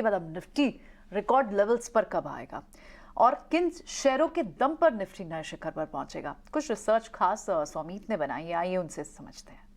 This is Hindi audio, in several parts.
मतलब निफ्टी रिकॉर्ड लेवल्स पर कब आएगा और किन शेयरों के दम पर निफ्टी नए शिखर पर पहुंचेगा? कुछ रिसर्च खास सौमीत ने बनाई है, आइए उनसे समझते हैं।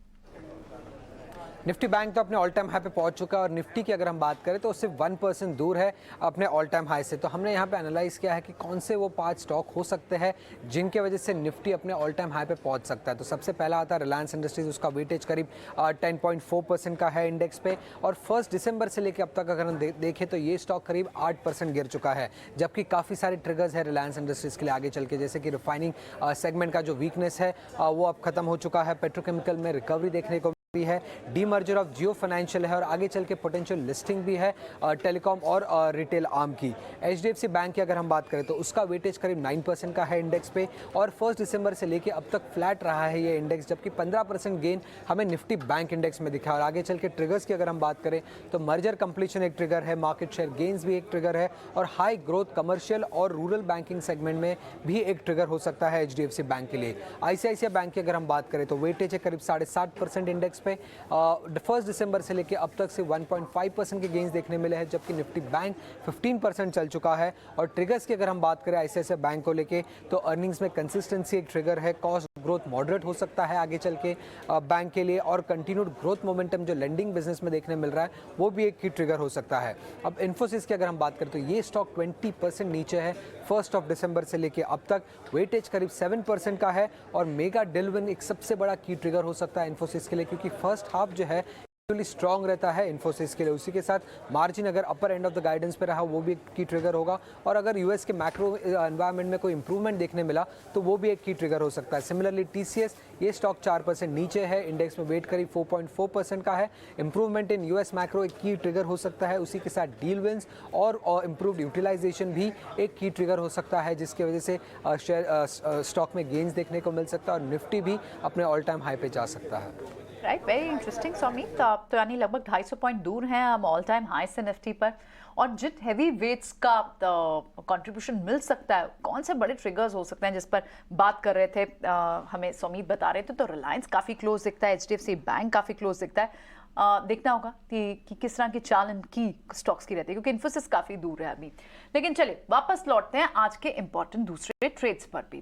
निफ्टी बैंक तो अपने ऑल टाइम हाई पे पहुंच चुका है और निफ्टी की अगर हम बात करें तो उससे 1% दूर है अपने ऑल टाइम हाई से। तो हमने यहाँ पे एनालाइज किया है कि कौन से वो 5 स्टॉक हो सकते हैं जिनके वजह से निफ्टी अपने ऑल टाइम हाई पे पहुंच सकता है। तो सबसे पहला आता है रिलायंस इंडस्ट्रीज, उसका वेटेज करीब 10.4% का है इंडेक्स पे और 1 दिसंबर से लेकर अब तक अगर हम देखें तो ये स्टॉक करीब 8% गिर चुका है, जबकि काफ़ी सारे ट्रिगर्स है रिलायंस इंडस्ट्रीज के लिए आगे चल के, जैसे कि रिफाइनिंग सेगमेंट का जो वीकनेस है वो अब खत्म हो चुका है, पेट्रोकेमिकल में रिकवरी देखने को भी है, डीमर्जर ऑफ जियो फाइनेंशियल है और आगे चल के पोटेंशियल लिस्टिंग भी है टेलीकॉम और रिटेल आर्म की। एचडीएफसी बैंक की अगर हम बात करें तो उसका वेटेज करीब 9% का है इंडेक्स पे और 1 दिसंबर से लेके अब तक फ्लैट रहा है ये इंडेक्स, जबकि 15% गेन हमें निफ्टी बैंक इंडेक्स में दिखा। और आगे चल के ट्रिगर्स की अगर हम बात करें तो मर्जर कंप्लीशन एक ट्रिगर है, मार्केट शेयर गेन्स भी एक ट्रिगर है और हाई ग्रोथ कमर्शियल और रूरल बैंकिंग सेगमेंट में भी एक ट्रिगर हो सकता है एचडीएफसी बैंक के लिए। आईसीआईसीआई बैंक की अगर हम बात करें तो वेटेज है करीब 7.5% इंडेक्स पे 1 दिसंबर से लेकर अब तक से 1.5% के गेंस देखने मिले हैं, जबकि निफ्टी बैंक 15% चल चुका है। और ट्रिगर्स की अगर हम बात करें आईसीआईसीआई बैंक को लेके तो अर्निंग्स में कंसिस्टेंसी एक ट्रिगर है, कॉस्ट ग्रोथ मॉडरेट हो सकता है आगे चल के बैंक के लिए और कंटिन्यूड ग्रोथ मोमेंटम जो लेंडिंग बिजनेस में देखने मिल रहा है वो भी एक की ट्रिगर हो सकता है। अब इन्फोसिस की अगर हम बात करें तो ये स्टॉक 20% नीचे है 1 दिसंबर से लेके अब तक, वेटेज करीब 7% का है और मेगा डिलविन एक सबसे बड़ा की ट्रिगर हो सकता है इन्फोसिस के लिए, क्योंकि फर्स्ट हाफ जो है स्ट्रॉन्ग रहता है इन्फोसिस के लिए। उसी के साथ मार्जिन अगर अपर एंड ऑफ द गाइडेंस पे रहा वो भी एक की ट्रिगर होगा और अगर यूएस के मैक्रो एनवायरनमेंट में कोई इंप्रूवमेंट देखने मिला तो वो भी एक की ट्रिगर हो सकता है। सिमिलरली टीसीएस ये स्टॉक 4% नीचे है, इंडेक्स में वेट करीब 4.4% का है। इंप्रूवमेंट इन यूएस मैक्रो एक की ट्रिगर हो सकता है। उसी के साथ डील विंस और इंप्रूव्ड यूटिलाइजेशन भी एक की ट्रिगर हो सकता है, जिसकी वजह से शेयर स्टॉक में गेन्स देखने को मिल सकता है और निफ्टी भी अपने ऑल टाइम हाई पे जा सकता है। Right, very interesting Soumit. आप तो यानी लगभग 250 पॉइंट दूर हैं हम ऑल टाइम हाई से निफ्टी पर, और जित हैवी वेट्स का कंट्रीब्यूशन मिल सकता है, कौन से बड़े ट्रिगर्स हो सकते हैं जिस पर बात कर रहे थे हमें सौमीत बता रहे थे। तो रिलायंस काफ़ी क्लोज दिखता है, एचडीएफसी बैंक काफ़ी क्लोज दिखता है। देखना होगा कि किस तरह की चाल इनकी स्टॉक्स की रहती है, क्योंकि इन्फोसिस काफ़ी दूर है अभी। लेकिन चलिए वापस लौटते हैं आज के इंपॉर्टेंट दूसरे ट्रेड्स पर भी।